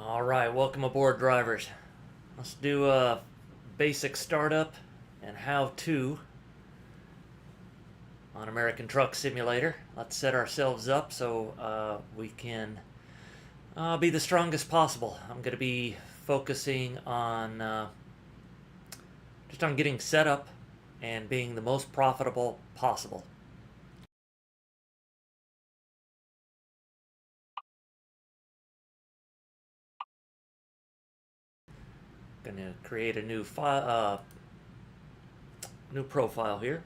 All right, welcome aboard, drivers. Let's do a basic startup and how-to on American Truck Simulator. Let's set ourselves up so we can be the strongest possible. I'm going to be focusing on just on getting set up and being the most profitable possible. Going to create a new file, new profile here.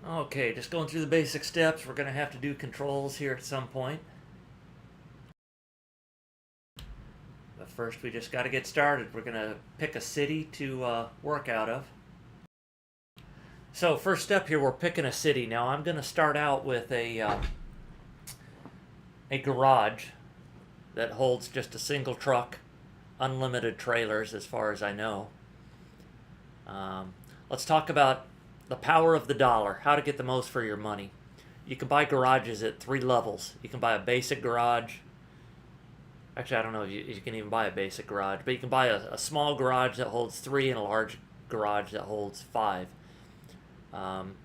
Okay, just going through the basic steps. We're going to have to do controls here at some point. But first, we just got to get started. We're going to pick a city to work out of. So first step here, we're picking a city. Now I'm going to start out with a garage that holds just a single truck, unlimited trailers as far as I know. Let's talk about the power of the dollar, how to get the most for your money. You can buy garages at 3 levels. You can buy a basic garage. Actually, I don't know if you can even buy a basic garage, but you can buy a small garage that holds 3 and a large garage that holds 5. The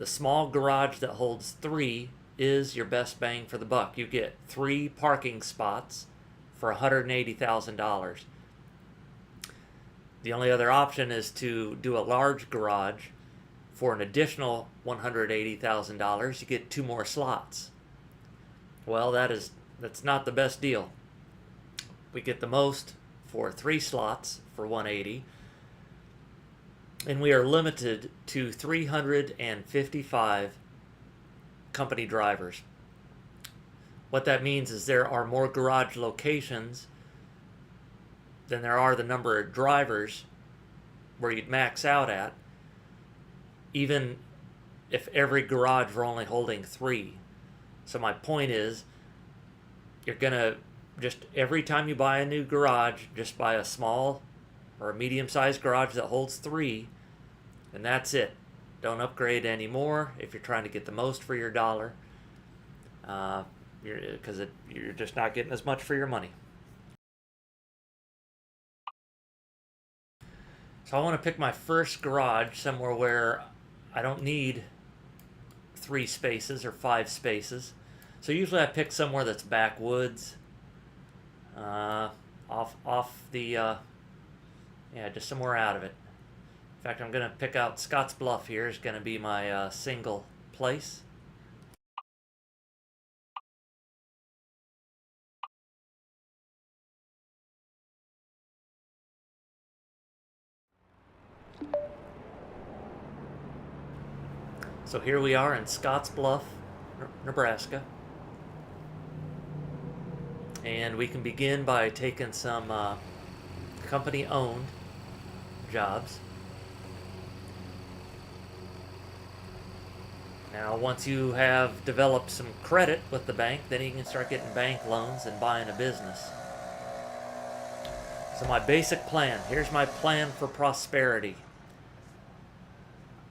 small garage that holds 3 is your best bang for the buck. You get 3 parking spots for $180,000. The only other option is to do a large garage for an additional $180,000. You get 2 more slots. Well, that's not the best deal. We get the most for 3 slots for $180,000. And we are limited to 355 company drivers. What that means is there are more garage locations than there are the number of drivers where you'd max out at, even if every garage were only holding 3. So my point is, you're gonna just, every time you buy a new garage, just buy a small or a medium-sized garage that holds 3, and that's it. Don't upgrade anymore if you're trying to get the most for your dollar, because you're just not getting as much for your money. So I want to pick my first garage somewhere where I don't need 3 spaces or 5 spaces. So usually I pick somewhere that's backwoods, off the, just somewhere out of it. In fact, I'm going to pick out Scottsbluff here is going to be my single place. So here we are in Scottsbluff, Nebraska. And we can begin by taking some company-owned jobs. Now, once you have developed some credit with the bank, then you can start getting bank loans and buying a business. So my basic plan, here's my plan for prosperity.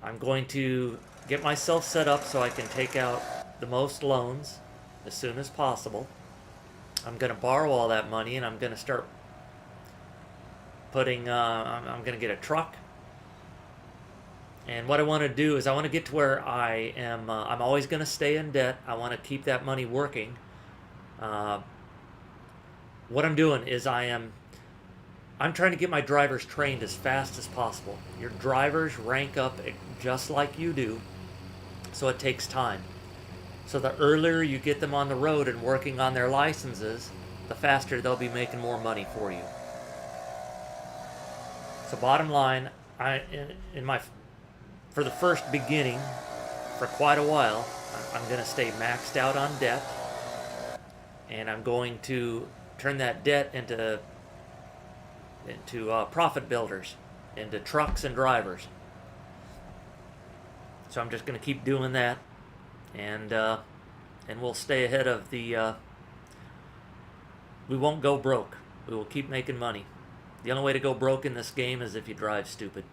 I'm going to get myself set up so I can take out the most loans as soon as possible. I'm going to borrow all that money and I'm going to start putting, I'm going to get a truck. And what I want to do is I want to get to where I am, I'm always going to stay in debt. I want to keep that money working. What I'm doing is I'm trying to get my drivers trained as fast as possible. Your drivers rank up just like you do, so it takes time. So the earlier you get them on the road and working on their licenses, the faster they'll be making more money for you. So bottom line, for the first beginning, for quite a while, I'm going to stay maxed out on debt, and I'm going to turn that debt into profit builders, into trucks and drivers. So I'm just going to keep doing that, and we'll stay ahead of the. We won't go broke. We will keep making money. The only way to go broke in this game is if you drive stupid.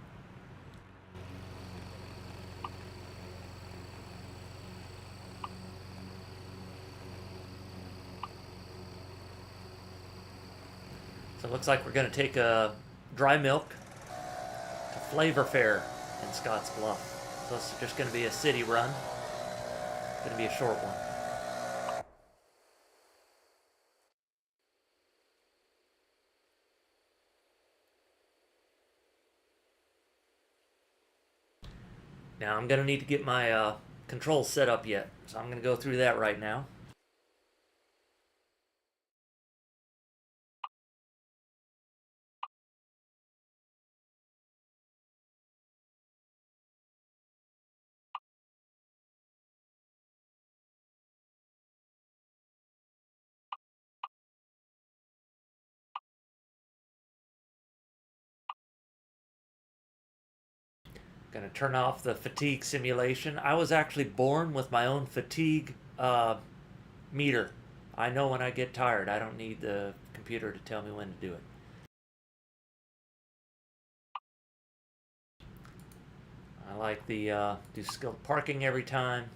So it looks like we're going to take a dry milk to Flavor Fair in Scotts Bluff. So it's just going to be a city run. It's going to be a short one. Now I'm going to need to get my controls set up yet. So I'm going to go through that right now. Going to turn off the fatigue simulation. I was actually born with my own fatigue meter. I know when I get tired. I don't need the computer to tell me when to do it. I like the do skilled parking every time.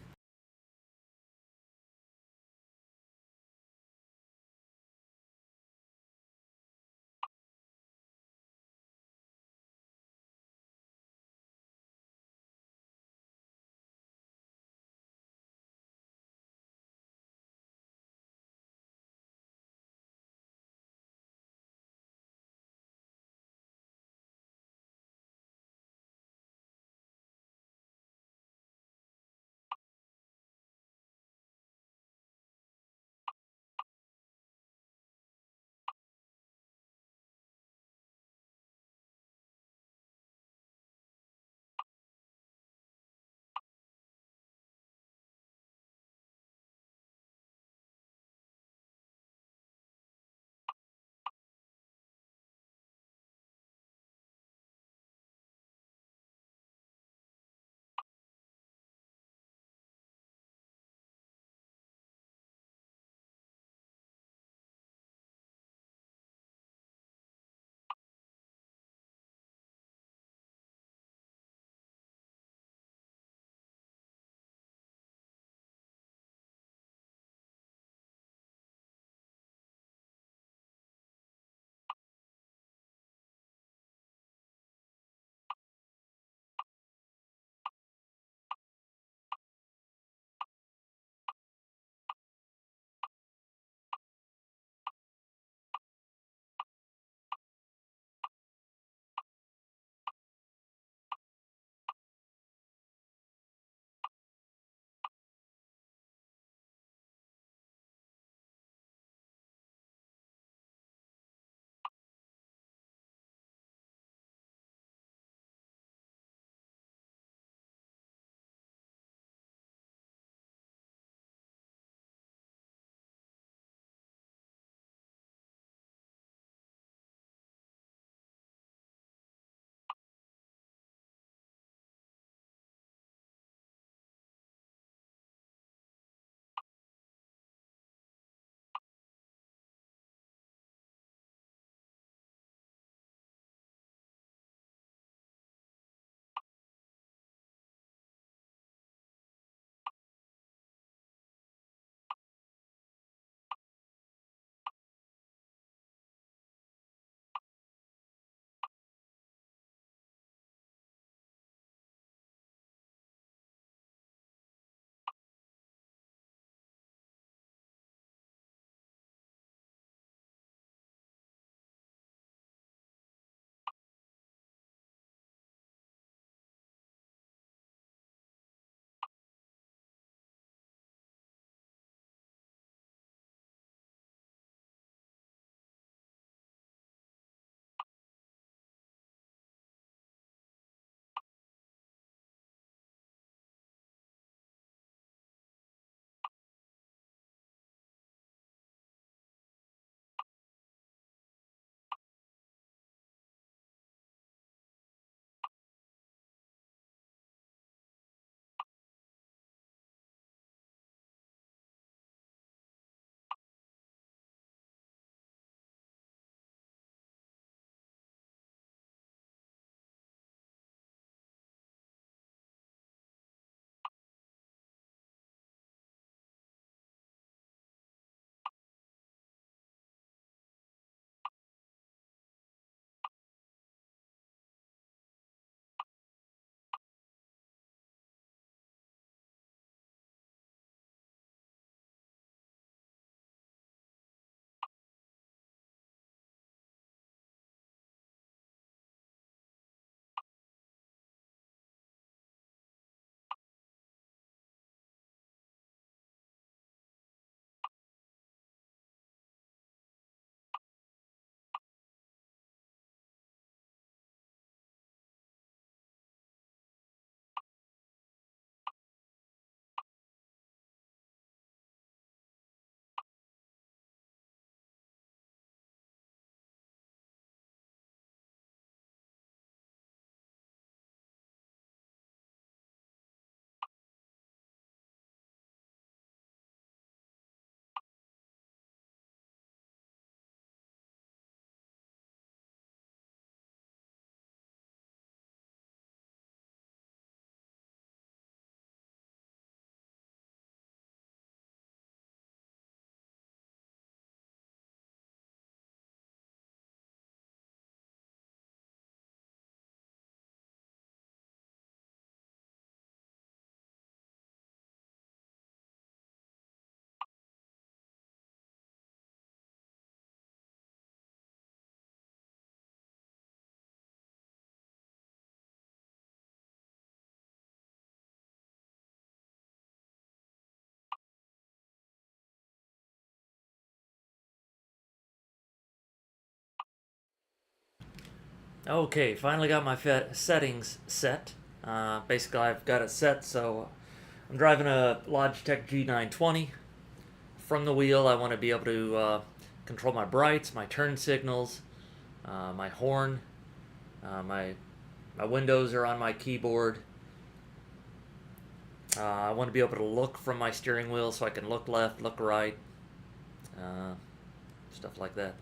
Okay, finally got my settings set. Basically, I've got it set so I'm driving a Logitech G920. From the wheel, I want to be able to control my brights, my turn signals, my horn, my windows are on my keyboard. I want to be able to look from my steering wheel so I can look left, look right, stuff like that.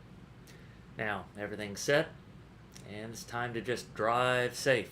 Now, everything's set, and it's time to just drive safe.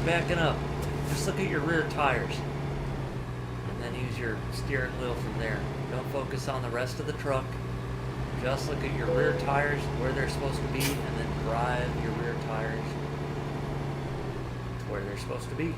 backing up, just look at your rear tires. And then use your steering wheel from there. Don't focus on the rest of the truck. Just look at your rear tires, where they're supposed to be, and then drive your rear tires to where they're supposed to be.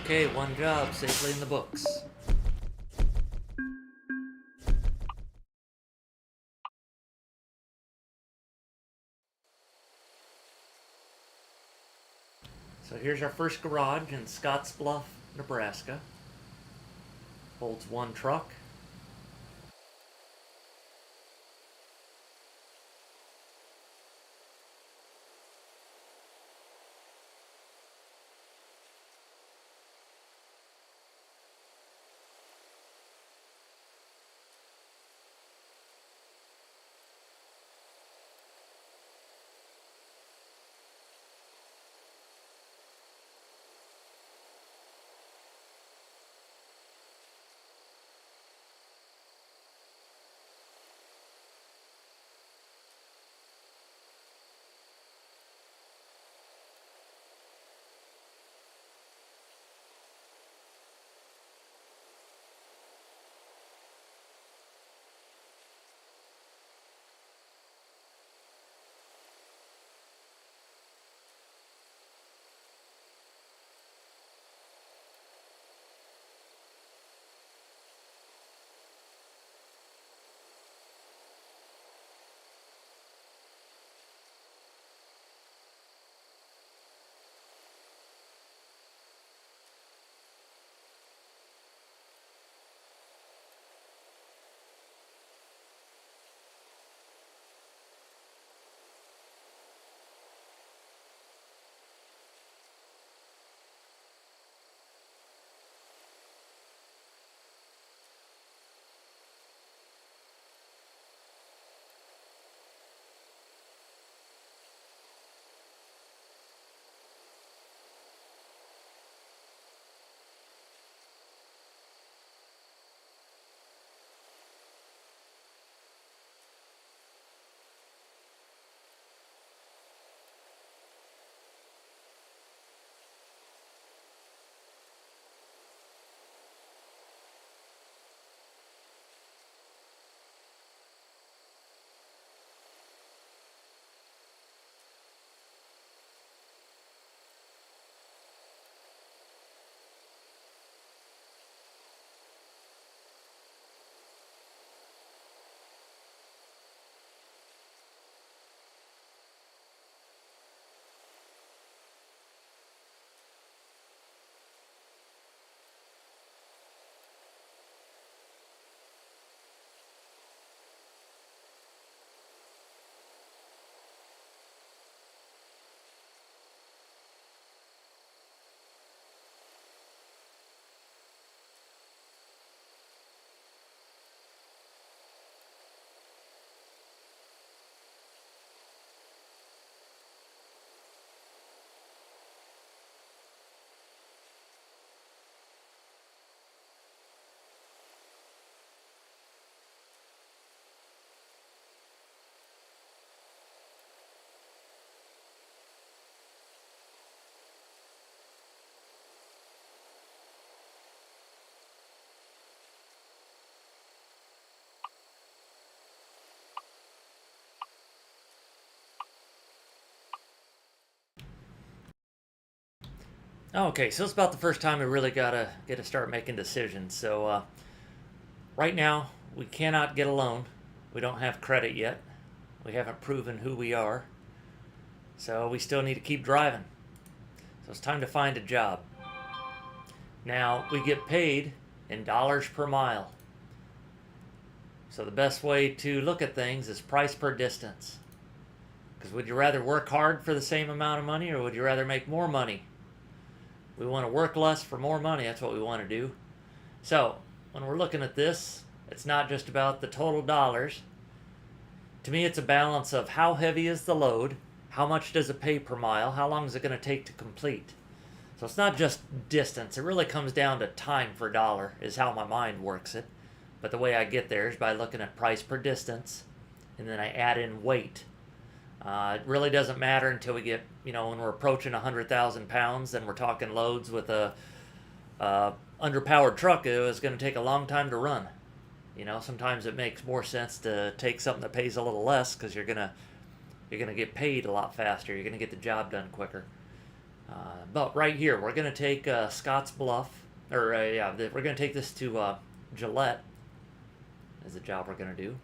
Okay, one job safely in the books. So here's our first garage in Scottsbluff, Nebraska. Holds one truck. Okay, so it's about the first time we really gotta get to start making decisions. So right now we cannot get a loan. We don't have credit yet. We haven't proven who we are. So we still need to keep driving. So it's time to find a job. Now we get paid in dollars per mile. So the best way to look at things is price per distance. Because would you rather work hard for the same amount of money, or would you rather make more money? We want to work less for more money. That's what we want to do. So when we're looking at this, it's not just about the total dollars. To me, it's a balance of how heavy is the load, how much does it pay per mile, how long is it going to take to complete. So it's not just distance. It really comes down to time for dollar is how my mind works it. But the way I get there is by looking at price per distance, and then I add in weight. It really doesn't matter until we get, when we're approaching 100,000 pounds, then we're talking loads with a underpowered truck. It was going to take a long time to run. Sometimes it makes more sense to take something that pays a little less because you're gonna get paid a lot faster. You're gonna get the job done quicker. But right here, we're gonna take Scotts Bluff, we're gonna take this to Gillette. Is the job we're gonna do.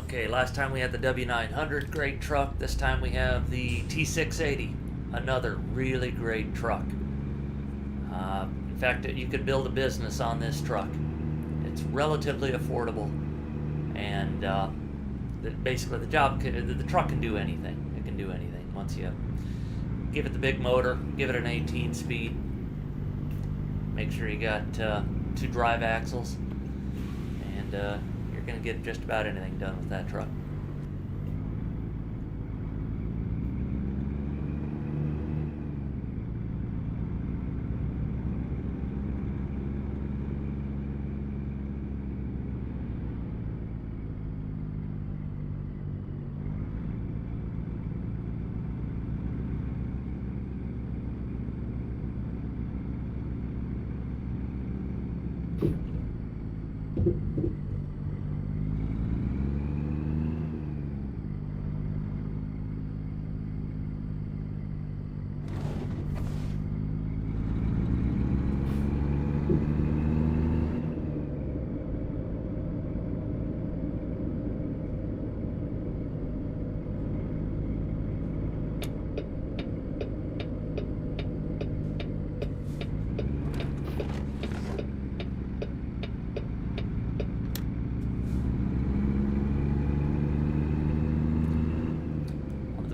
Okay, last time we had the W900, great truck. This time we have the T680, another really great truck. In fact, you could build a business on this truck. It's relatively affordable, and basically the truck can do anything. It can do anything once you give it the big motor, give it an 18-speed. Make sure you got 2 drive axles, and you're going to get just about anything done with that truck.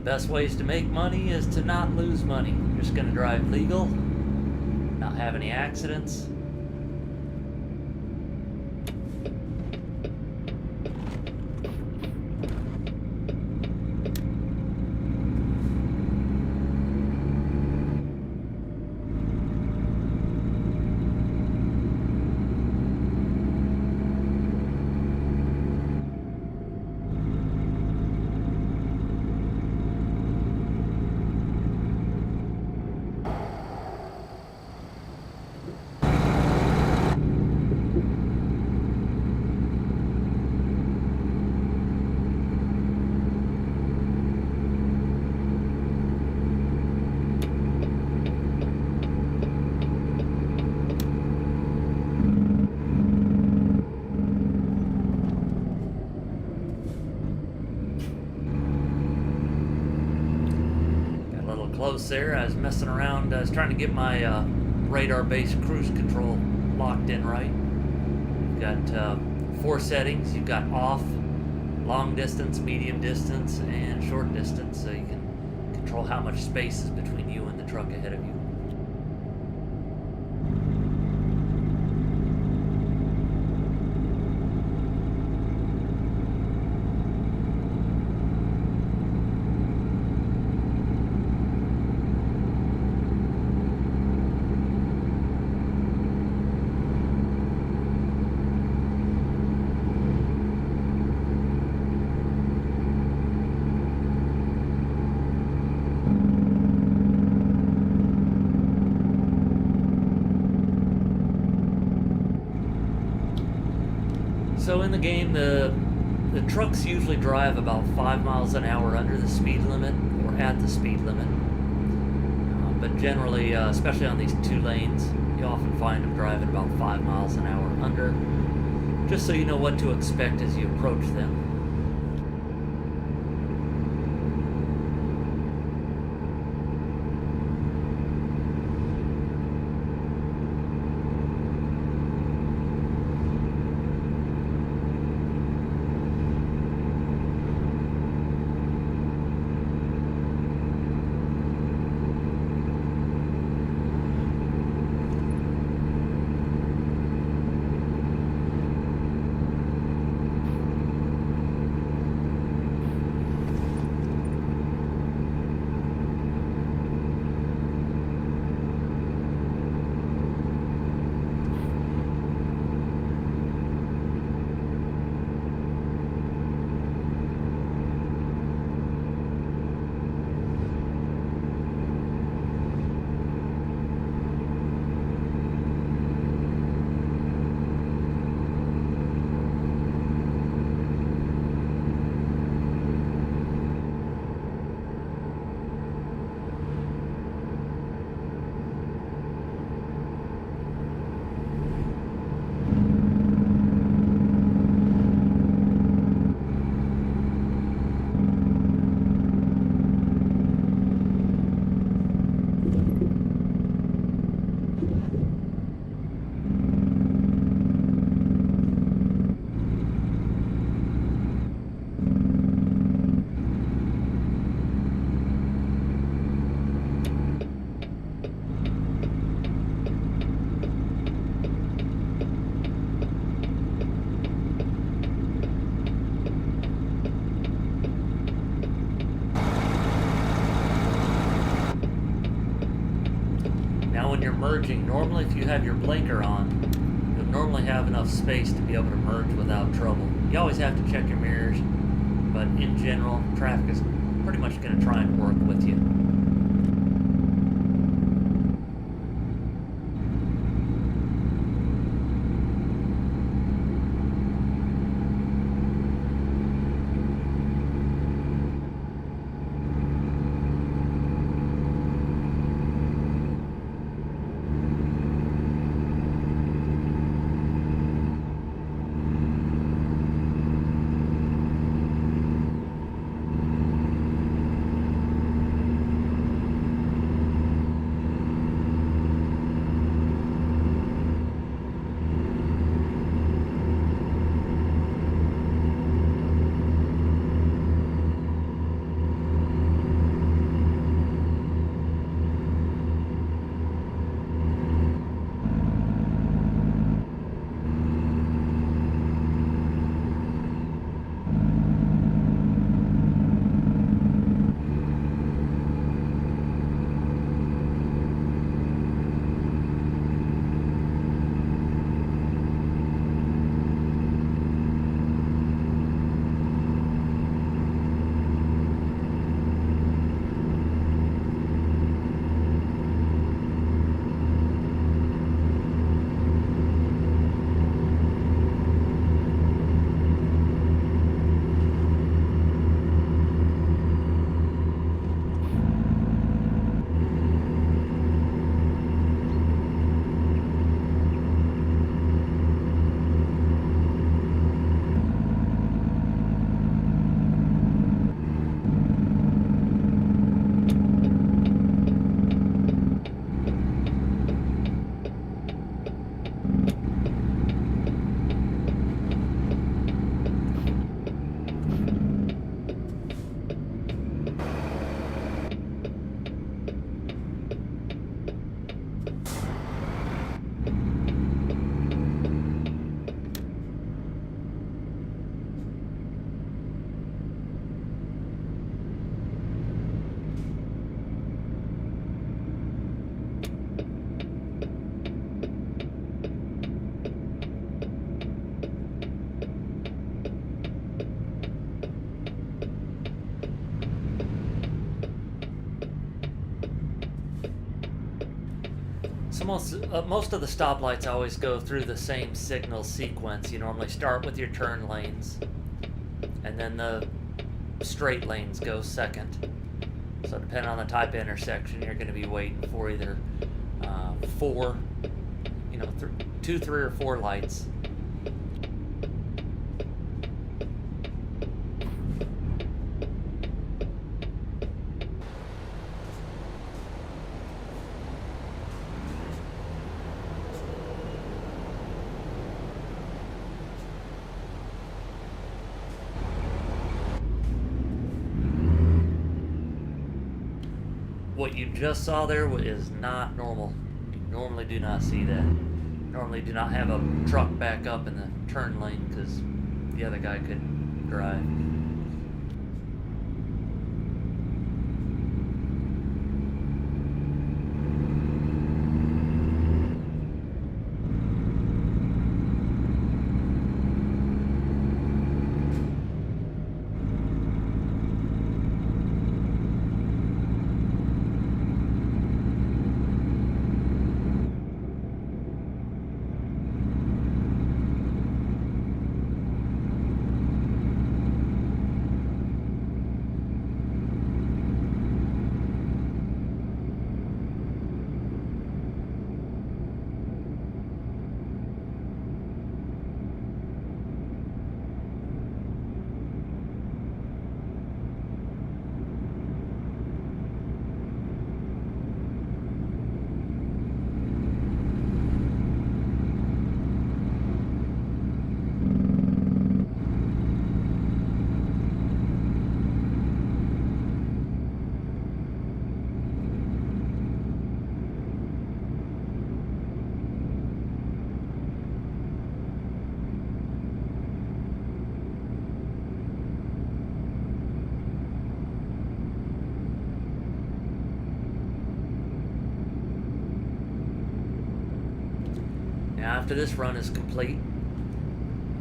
Best ways to make money is to not lose money. You're just going to drive legal, not have any accidents. Close there. I was messing around. I was trying to get my radar-based cruise control locked in right. You've got 4 settings. You've got off, long distance, medium distance, and short distance, so you can control how much space is between you and the truck ahead of you. So in the game, the trucks usually drive about 5 miles an hour under the speed limit or at the speed limit. But generally, especially on these 2 lanes, you often find them driving about 5 miles an hour under, just so you know what to expect as you approach them. you're merging, normally if you have your blinker on, you'll normally have enough space to be able to merge without trouble. You always have to check your mirrors, but in general, traffic is pretty much going to try and work with you. So most of the stoplights always go through the same signal sequence. You normally start with your turn lanes, and then the straight lanes go second. So depending on the type of intersection, you're going to be waiting for either four, two, three, or four lights. What you just saw there is not normal. You normally do not see that. Normally do not have a truck back up in the turn lane because the other guy couldn't drive. after this run is complete,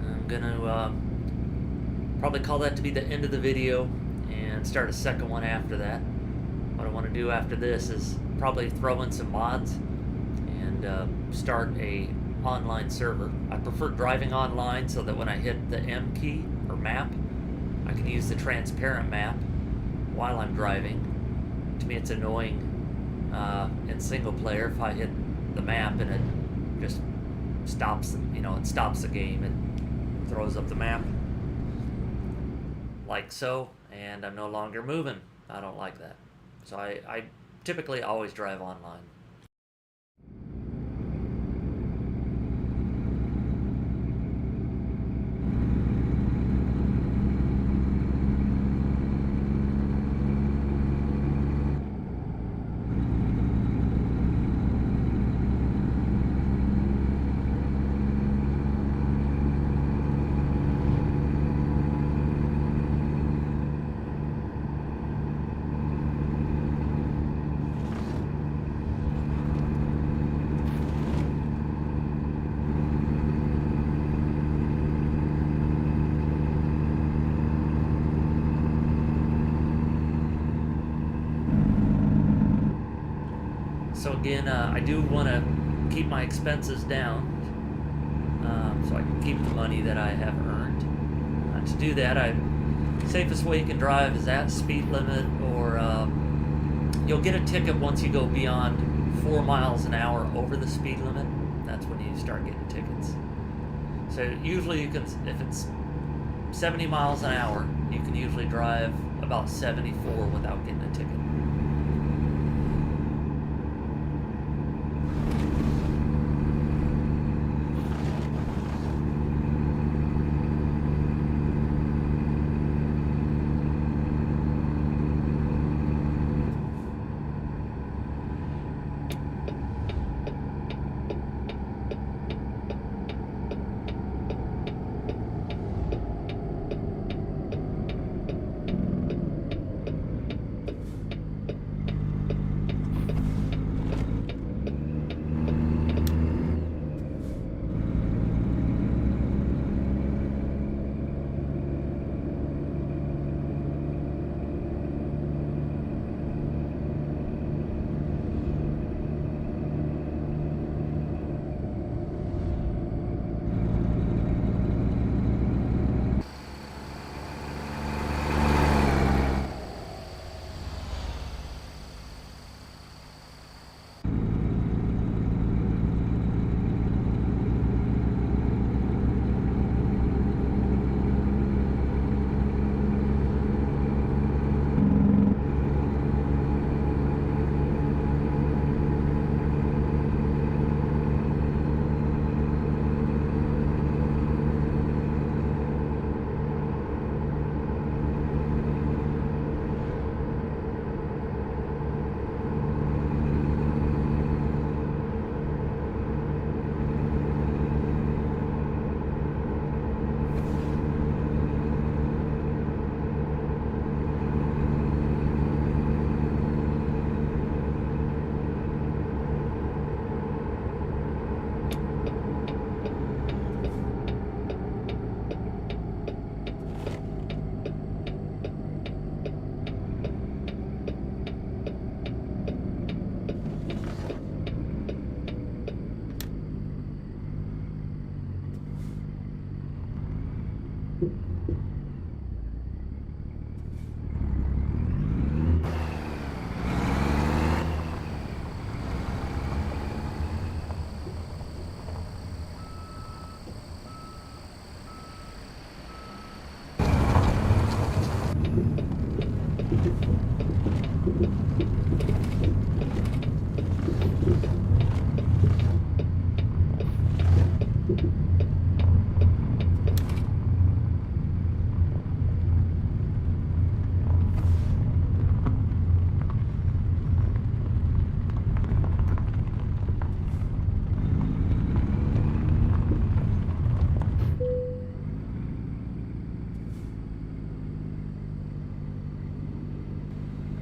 I'm gonna probably call that to be the end of the video and start a second one after that. What I want to do after this is probably throw in some mods and start a online server. I prefer driving online so that when I hit the M key or map, I can use the transparent map while I'm driving. To me, it's annoying in single player if I hit the map and it just stops, it stops the game and throws up the map like so, and I'm no longer moving. I don't like that. So I typically always drive online. So again, I do want to keep my expenses down so I can keep the money that I have earned. To do that, the safest way you can drive is at speed limit, or you'll get a ticket once you go beyond 4 miles an hour over the speed limit. That's when you start getting tickets. So usually you can, if it's 70 miles an hour, you can usually drive about 74 without getting a ticket.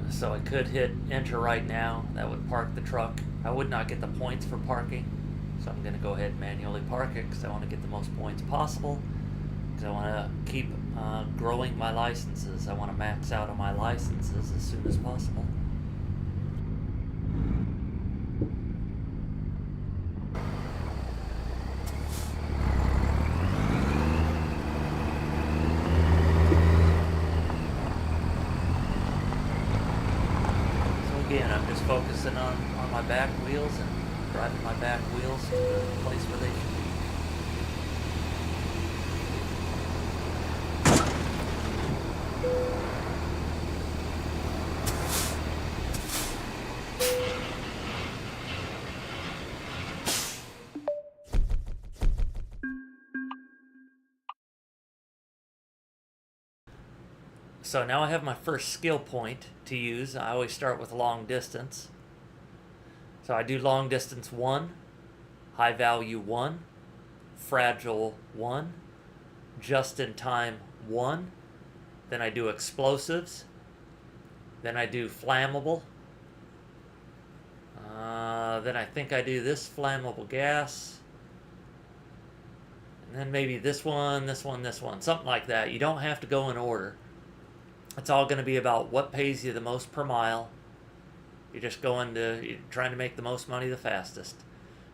So I could hit enter right now. That would park the truck. I would not get the points for parking, So I'm going to go ahead and manually park it because I want to get the most points possible. Because I want to keep growing my licenses. I want to max out on my licenses as soon as possible. Again, I'm just focusing on my back wheels and driving my back wheels to the place where they should be. So now I have my first skill point to use. I always start with long distance. So I do long distance 1, high value 1, fragile 1, just in time 1. Then I do explosives. Then I do flammable. Then I think I do this flammable gas. And then maybe this one, this one, this one. Something like that. You don't have to go in order. It's all going to be about what pays you the most per mile. You're trying to make the most money the fastest.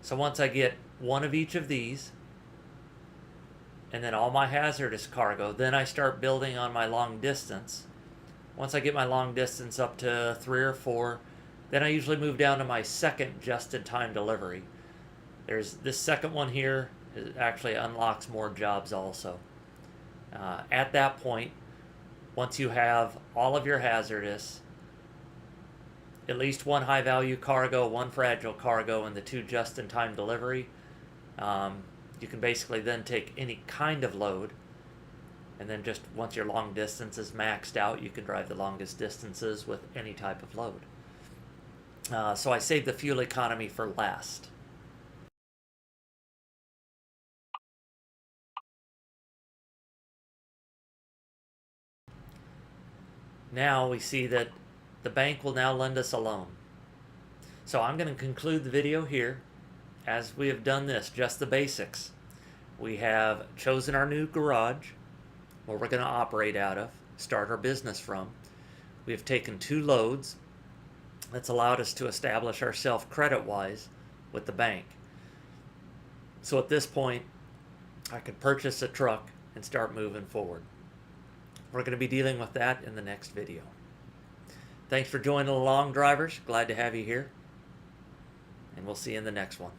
So once I get one of each of these, and then all my hazardous cargo, then I start building on my long distance. Once I get my long distance up to 3 or 4, then I usually move down to my second just-in-time delivery. There's this second one here. It actually unlocks more jobs also. At that point, once you have all of your hazardous, at least one high value cargo, one fragile cargo, and the 2 just-in-time delivery, you can basically then take any kind of load, and then just once your long distance is maxed out, you can drive the longest distances with any type of load. So I save the fuel economy for last. Now we see that the bank will now lend us a loan. So I'm going to conclude the video here. As we have done this, just the basics. We have chosen our new garage, where we're going to operate out of, start our business from. We have taken 2 loads. That's allowed us to establish ourselves credit-wise with the bank. So at this point, I could purchase a truck and start moving forward. We're going to be dealing with that in the next video. Thanks for joining along, drivers. Glad to have you here. And we'll see you in the next one.